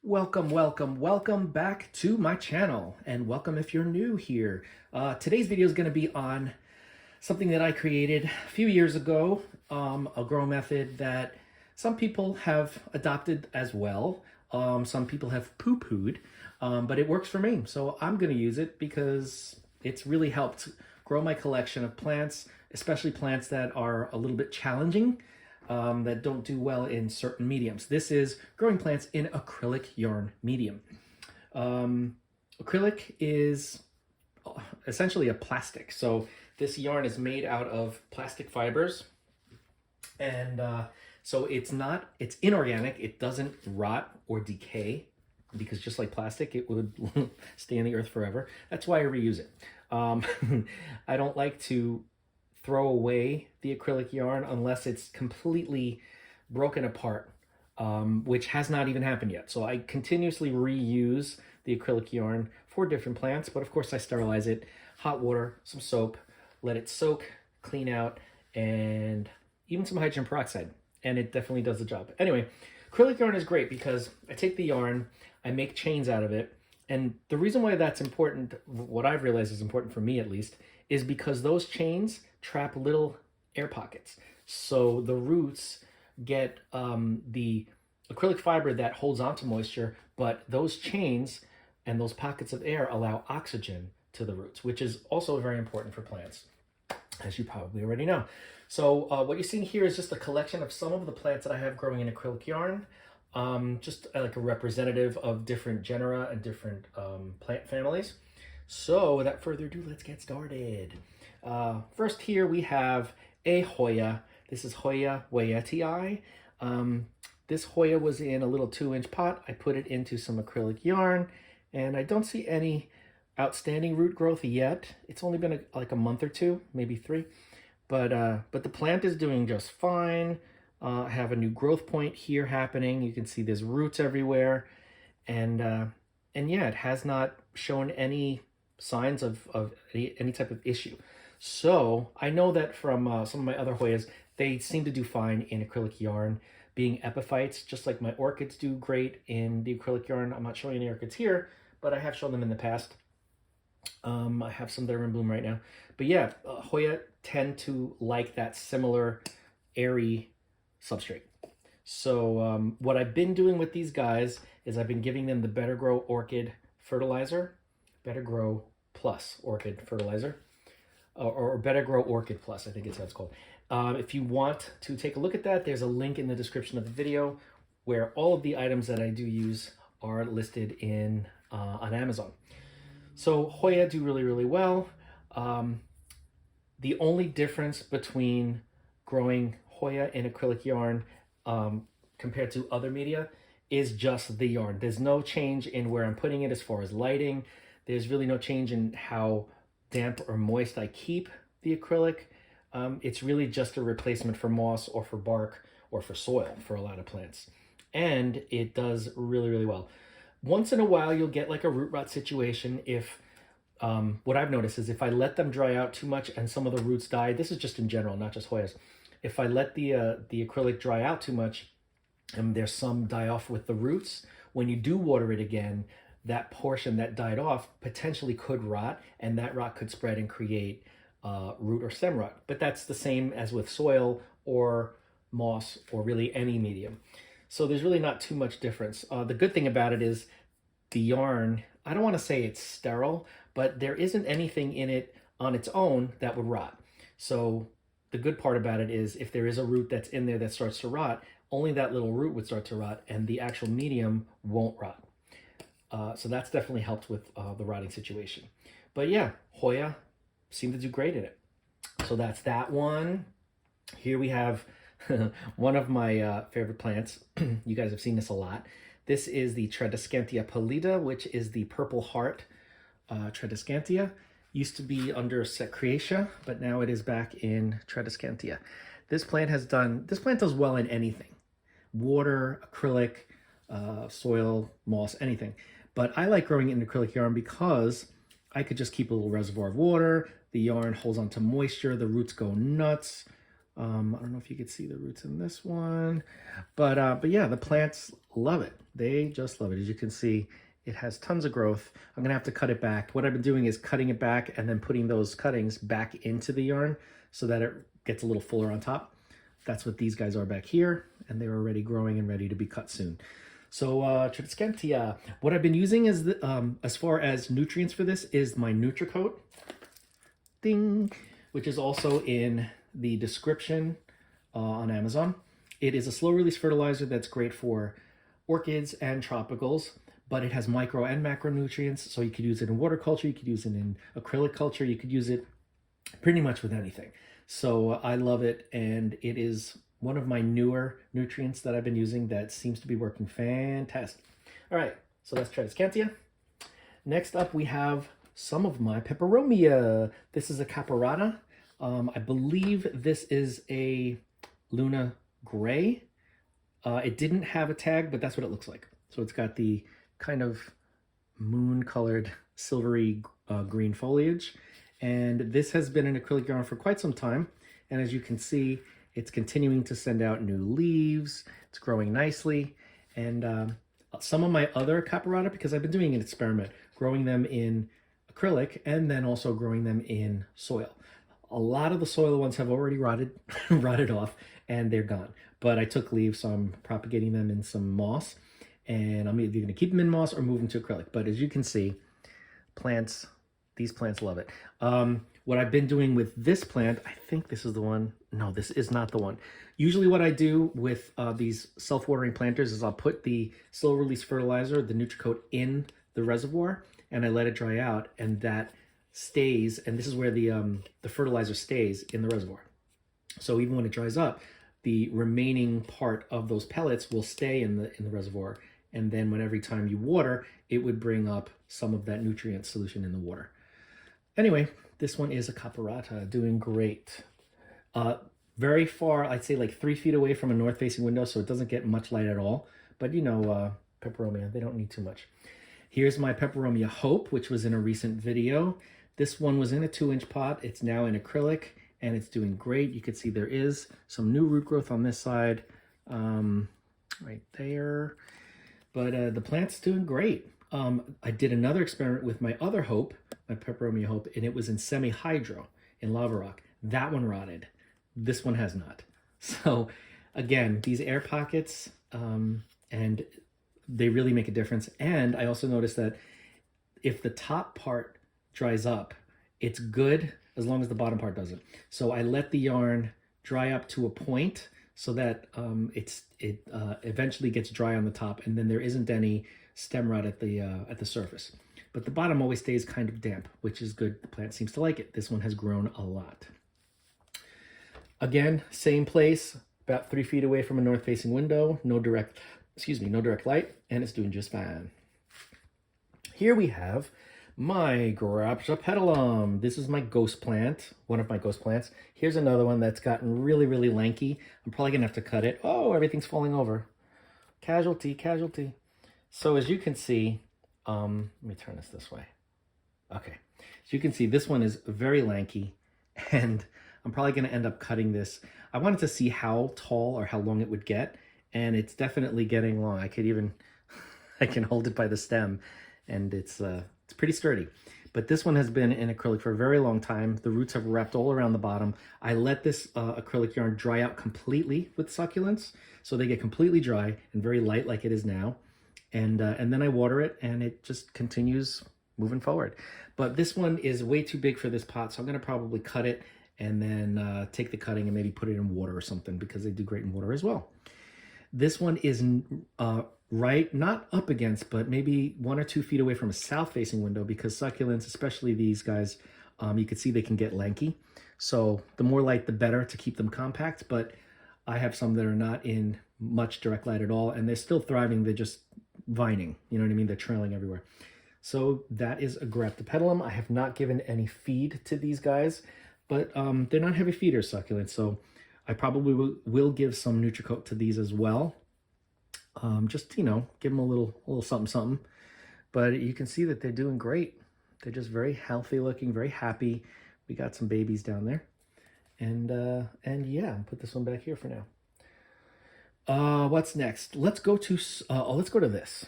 Welcome back to my channel, and welcome if you're new here. Today's video is going to be on something that I created a few years ago, a grow method that some people have adopted as well. Some people have poo-pooed, but it works for me, so I'm going to use it because it's really helped grow my collection of plants, especially plants that are a little bit challenging, that don't do well in certain mediums. This is growing plants in acrylic yarn medium. Acrylic is essentially a plastic. So this yarn is made out of plastic fibers, and so it's inorganic. It doesn't rot or decay, because just like plastic, it would stay in the earth forever. That's why I reuse it. I don't like to throw away the acrylic yarn unless it's completely broken apart, which has not even happened yet. So I continuously reuse the acrylic yarn for different plants, but of course I sterilize it, hot water, some soap, let it soak, clean out, and even some hydrogen peroxide, and it definitely does the job. Anyway, acrylic yarn is great because I take the yarn, I make chains out of it, and the reason why that's important, what I've realized is important for me at least, is because those chains trap little air pockets. So the roots get the acrylic fiber that holds onto moisture, but those chains and those pockets of air allow oxygen to the roots, which is also very important for plants, as you probably already know. So what you're seeing here is just a collection of some of the plants that I have growing in acrylic yarn, just like a representative of different genera and different plant families. So without further ado, let's get started. First here we have a Hoya. This is Hoya wayeti. This Hoya was in a little 2-inch pot. I put it into some acrylic yarn, and I don't see any outstanding root growth yet. It's only been like a month or two, maybe 3, but the plant is doing just fine. I have a new growth point here happening. You can see there's roots everywhere, and yeah, it has not shown any signs of any type of issue. So I know that from some of my other Hoyas, they seem to do fine in acrylic yarn, being epiphytes, just like my orchids do great in the acrylic yarn. I'm not showing any orchids here, but I have shown them in the past. I have some that are in bloom right now. But yeah, Hoya tend to like that similar airy substrate. So what I've been doing with these guys is I've been giving them the Better Grow Orchid fertilizer, Better Grow Plus Orchid fertilizer, or Better Grow Orchid Plus, I think it's how it's called. If you want to take a look at that, there's a link in the description of the video where all of the items that I do use are listed in on Amazon. So Hoya do really well. The only difference between growing Hoya in acrylic yarn compared to other media is just the yarn. There's no change in where I'm putting it as far as lighting. There's really no change in how damp or moist I keep the acrylic. It's really just a replacement for moss or for bark or for soil for a lot of plants. And it does really well. Once in a while, you'll get like a root rot situation if, what I've noticed is if I let them dry out too much and some of the roots die, this is just in general, not just Hoyas. If I let the acrylic dry out too much and there's some die off with the roots, when you do water it again, that portion that died off potentially could rot, and that rot could spread and create root or stem rot. But that's the same as with soil or moss or really any medium. So there's really not too much difference. The good thing about it is the yarn, I don't want to say it's sterile, but there isn't anything in it on its own that would rot. So the good part about it is if there is a root that's in there that starts to rot, only that little root would start to rot and the actual medium won't rot. So that's definitely helped with the rotting situation. But yeah, Hoya seem to do great in it. So that's that one. Here we have one of my favorite plants. You guys have seen this a lot. This is the Tradescantia pallida, which is the purple heart Tradescantia. Used to be under Secretia, but now it is back in Tradescantia. This plant does well in anything. Water, acrylic, soil, moss, anything. But I like growing it in acrylic yarn because I could just keep a little reservoir of water. The yarn holds onto moisture. The roots go nuts. I don't know if you could see the roots in this one, but yeah, the plants love it. They just love it. As you can see, it has tons of growth. I'm gonna have to cut it back. What I've been doing is cutting it back and then putting those cuttings back into the yarn so that it gets a little fuller on top. That's what these guys are back here, and they're already growing and ready to be cut soon. So Tradescantia, what I've been using is, as far as nutrients for this, is my NutriCoat, ding, which is also in the description on Amazon. It is a slow release fertilizer that's great for orchids and tropicals, but it has micro and macronutrients, so you could use it in water culture, you could use it in acrylic culture, you could use it pretty much with anything. So I love it, and it is one of my newer nutrients that I've been using that seems to be working fantastic. All right, so that's Tradescantia. Next up, we have some of my Peperomia. This is a caparata. I believe this is a Luna Gray. It didn't have a tag, but that's what it looks like. So it's got the kind of moon-colored silvery green foliage. And this has been an acrylic yarn for quite some time. And as you can see, it's continuing to send out new leaves. It's growing nicely. And some of my other caparata, because I've been doing an experiment, growing them in acrylic and then also growing them in soil. A lot of the soil ones have already rotted off, and they're gone. But I took leaves, so I'm propagating them in some moss. And I'm either going to keep them in moss or move them to acrylic. But as you can see, these plants love it. What I've been doing with this plant, I think this is the one. No, this is not the one. Usually what I do with these self-watering planters is I'll put the slow release fertilizer, the NutriCoat, in the reservoir, and I let it dry out, and that stays, and this is where the fertilizer stays in the reservoir. So even when it dries up, the remaining part of those pellets will stay in the reservoir, and then when every time you water, it would bring up some of that nutrient solution in the water. Anyway, this one is a caparata, doing great. Very far, I'd say like 3 feet away from a north-facing window, so it doesn't get much light at all. But you know, Peperomia, they don't need too much. Here's my Peperomia Hope, which was in a recent video. This one was in a 2-inch pot. It's now in acrylic, and it's doing great. You can see there is some new root growth on this side, right there. But the plant's doing great. I did another experiment with my other Hope, my Peperomia Hope, and it was in semi-hydro in lava rock. That one rotted. This one has not. So again, these air pockets, and they really make a difference. And I also noticed that if the top part dries up, it's good as long as the bottom part doesn't. So I let the yarn dry up to a point so that it eventually gets dry on the top, and then there isn't any stem rot at the surface. But the bottom always stays kind of damp, which is good. The plant seems to like it. This one has grown a lot. Again, same place, about 3 feet away from a north-facing window, no direct light, and it's doing just fine. Here we have my Cryptanthus. This is my ghost plant, one of my ghost plants. Here's another one that's gotten really, really lanky. I'm probably gonna have to cut it. Oh, everything's falling over. Casualty, casualty. So as you can see, let me turn this way. Okay, so you can see this one is very lanky, and I'm probably going to end up cutting this. I wanted to see how tall or how long it would get, and it's definitely getting long. I can hold it by the stem, and it's pretty sturdy. But this one has been in acrylic for a very long time. The roots have wrapped all around the bottom. I let this acrylic yarn dry out completely with succulents, so they get completely dry and very light like it is now. And then I water it, and it just continues moving forward. But this one is way too big for this pot, so I'm going to probably cut it and then take the cutting and maybe put it in water or something, because they do great in water as well. This one is right, not up against, but maybe 1 or 2 feet away from a south-facing window, because succulents, especially these guys, you can see they can get lanky. So the more light, the better to keep them compact. But I have some that are not in much direct light at all, and they're still thriving. They're just vining, you know what I mean? They're trailing everywhere. So that is a Graptopetalum. I have not given any feed to these guys, but they're not heavy feeders, succulents, so I probably will give some NutriCoat to these as well. Just, you know, give them a little something, something. But you can see that they're doing great. They're just very healthy looking, very happy. We got some babies down there. And yeah, I'll put this one back here for now. What's next? Let's go to this.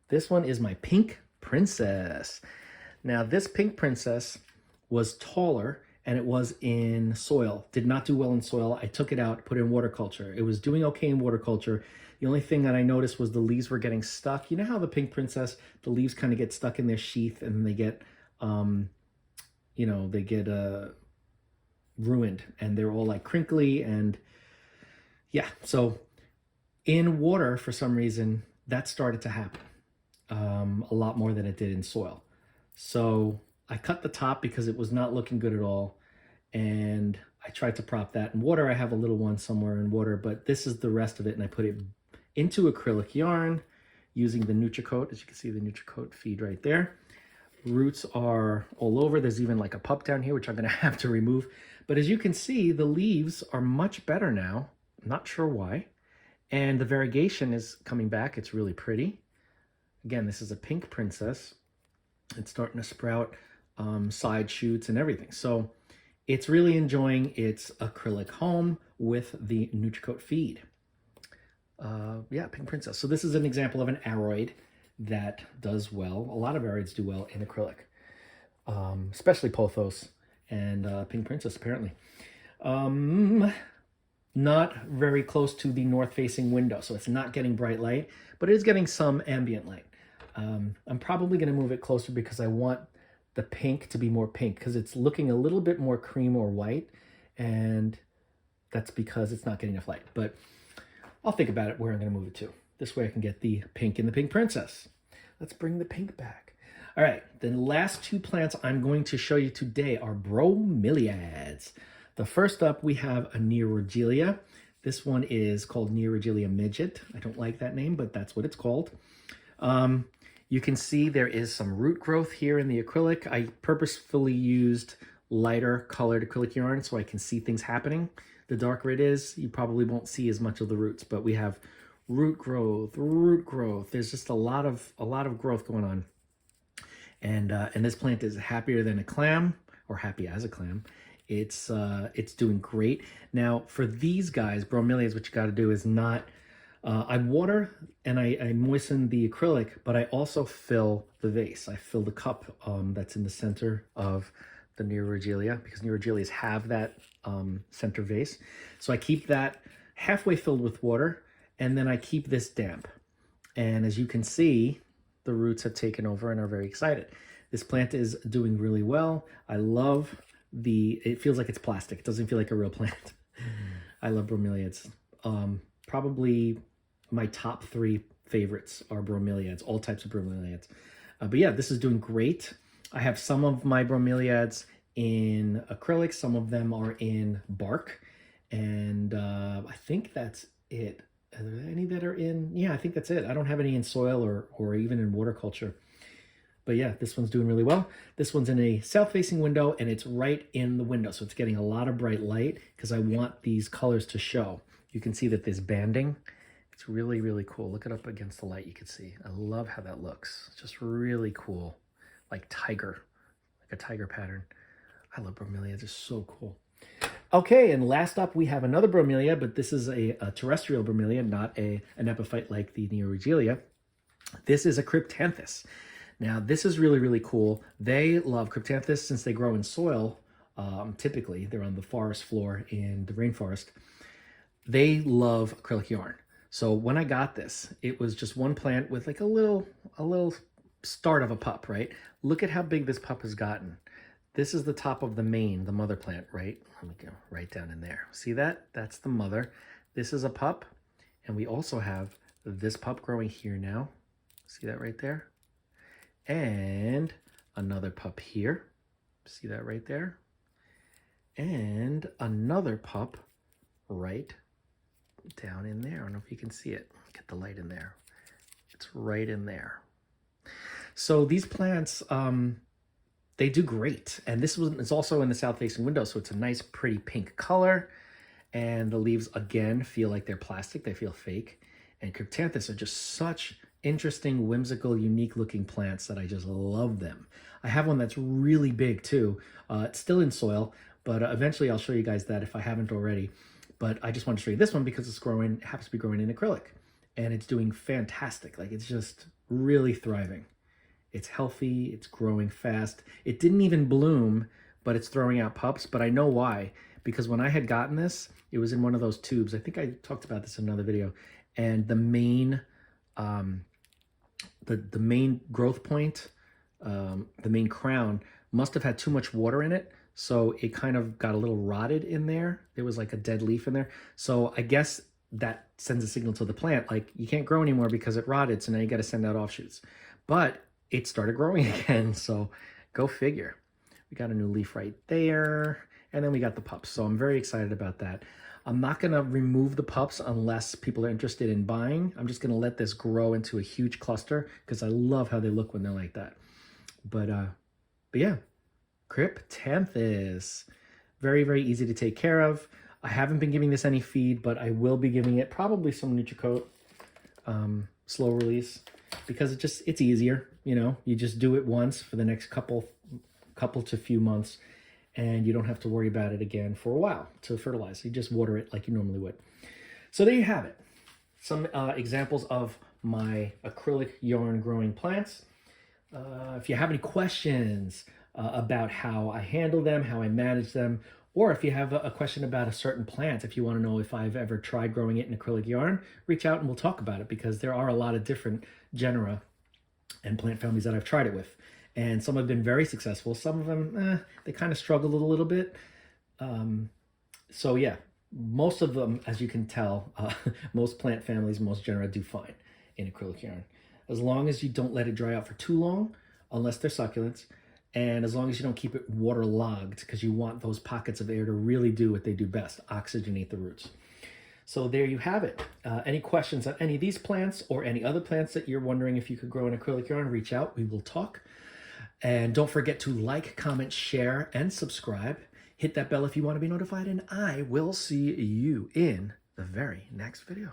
This one is my pink princess. Now this pink princess was taller and it was in soil. Did not do well in soil. I took it out, put it in water culture. It was doing okay in water culture. The only thing that I noticed was the leaves were getting stuck. You know how the pink princess, the leaves kind of get stuck in their sheath and they get, ruined and they're all like crinkly and yeah. So in water, for some reason, that started to happen a lot more than it did in soil. So I cut the top because it was not looking good at all. And I tried to prop that in water. I have a little one somewhere in water, but this is the rest of it. And I put it into acrylic yarn using the NutriCoat. As you can see, the NutriCoat feed right there. Roots are all over. There's even like a pup down here, which I'm going to have to remove. But as you can see, the leaves are much better now. I'm not sure why. And the variegation is coming back. It's really pretty. Again, this is a pink princess. It's starting to sprout side shoots and everything. So it's really enjoying its acrylic home with the NutriCoat feed. Yeah, pink princess. So this is an example of an aroid that does well. A lot of aroids do well in acrylic, especially pothos and pink princess apparently. Not very close to the north-facing window, so it's not getting bright light, but it is getting some ambient light. I'm probably going to move it closer because I want the pink to be more pink because it's looking a little bit more cream or white, and that's because it's not getting enough light. But I'll think about it where I'm going to move it to. This way I can get the pink in the pink princess. Let's bring the pink back. All right, the last two plants I'm going to show you today are bromeliads. The first up, we have a Neoregelia. This one is called Neoregelia midget. I don't like that name, but that's what it's called. You can see there is some root growth here in the acrylic. I purposefully used lighter colored acrylic yarn so I can see things happening. The darker it is, you probably won't see as much of the roots, but we have root growth. There's just a lot of growth going on. And this plant is happier than a clam, or happy as a clam. It's doing great. Now for these guys, bromeliads, what you got to do is not, I water and I moisten the acrylic, but I also fill the vase. I fill the cup that's in the center of the Neoregelia, because Neoregelias have that center vase. So I keep that halfway filled with water, and then I keep this damp. And as you can see, the roots have taken over and are very excited. This plant is doing really well. I love it feels like it's plastic. It doesn't feel like a real plant. I love bromeliads. Probably my top 3 favorites are bromeliads, all types of bromeliads. But yeah, this is doing great. I have some of my bromeliads in acrylic, some of them are in bark, and I think that's it. Are there any that are in? Yeah, I think that's it. I don't have any in soil or even in water culture. But yeah, this one's doing really well. This one's in a south-facing window, and it's right in the window, so it's getting a lot of bright light because I want these colors to show. You can see that there's banding. It's really, really cool. Look it up against the light, you can see. I love how that looks. It's just really cool, like tiger, like a tiger pattern. I love bromeliads, they're so cool. Okay, and last up we have another bromelia, but this is a terrestrial bromelia, not an epiphyte like the Neoregelia. This is a Cryptanthus. Now, this is really, really cool. They love Cryptanthus since they grow in soil. Typically, they're on the forest floor in the rainforest. They love acrylic yarn. So when I got this, it was just one plant with like a little start of a pup, right? Look at how big this pup has gotten. This is the top of the main, the mother plant, right? Let me go right down in there. See that? That's the mother. This is a pup. And we also have this pup growing here now. See that right there? And another pup here. See that right there? And another pup right down in there. I don't know if you can see it. Get the light in there. It's right in there. So these plants, they do great. And this one is also in the south-facing window, so it's a nice, pretty pink color. And the leaves, again, feel like they're plastic. They feel fake. And Cryptanthus are just such interesting, whimsical, unique-looking plants that I just love them. I have one that's really big, too. It's still in soil, But eventually I'll show you guys that if I haven't already. But I just want to show you this one because it's growing, happens to be growing in acrylic. And it's doing fantastic. Like, it's just really thriving. It's healthy, it's growing fast. It didn't even bloom, but it's throwing out pups. But I know why. Because when I had gotten this, it was in one of those tubes. I think I talked about this in another video. And the main the main growth point, the main crown, must have had too much water in it. So it kind of got a little rotted in there. There was like a dead leaf in there. So I guess that sends a signal to the plant, like, you can't grow anymore because it rotted. So now you got to send out offshoots. But it started growing again. So go figure. We got a new leaf right there. And then we got the pups. So I'm very excited about that. I'm not going to remove the pups unless people are interested in buying. I'm just going to let this grow into a huge cluster because I love how they look when they're like that. But yeah, Cryptanthus. Very, very easy to take care of. I haven't been giving this any feed, but I will be giving it probably some NutriCoat, slow release, because it's easier. You know, you just do it once for the next couple to few months, and you don't have to worry about it again for a while to fertilize. You just water it like you normally would. So there you have it. Some examples of my acrylic yarn growing plants. If you have any questions about how I handle them, how I manage them, or if you have a question about a certain plant, if you want to know if I've ever tried growing it in acrylic yarn, reach out and we'll talk about it, because there are a lot of different genera and plant families that I've tried it with. And some have been very successful. Some of them, they kind of struggled a little bit. So yeah, most of them, as you can tell, most plant families, most genera do fine in acrylic yarn. As long as you don't let it dry out for too long, unless they're succulents, and as long as you don't keep it waterlogged, because you want those pockets of air to really do what they do best, oxygenate the roots. So there you have it. Any questions on any of these plants or any other plants that you're wondering if you could grow in acrylic yarn, reach out, we will talk. And don't forget to like, comment, share, and subscribe. Hit that bell if you want to be notified, and I will see you in the very next video.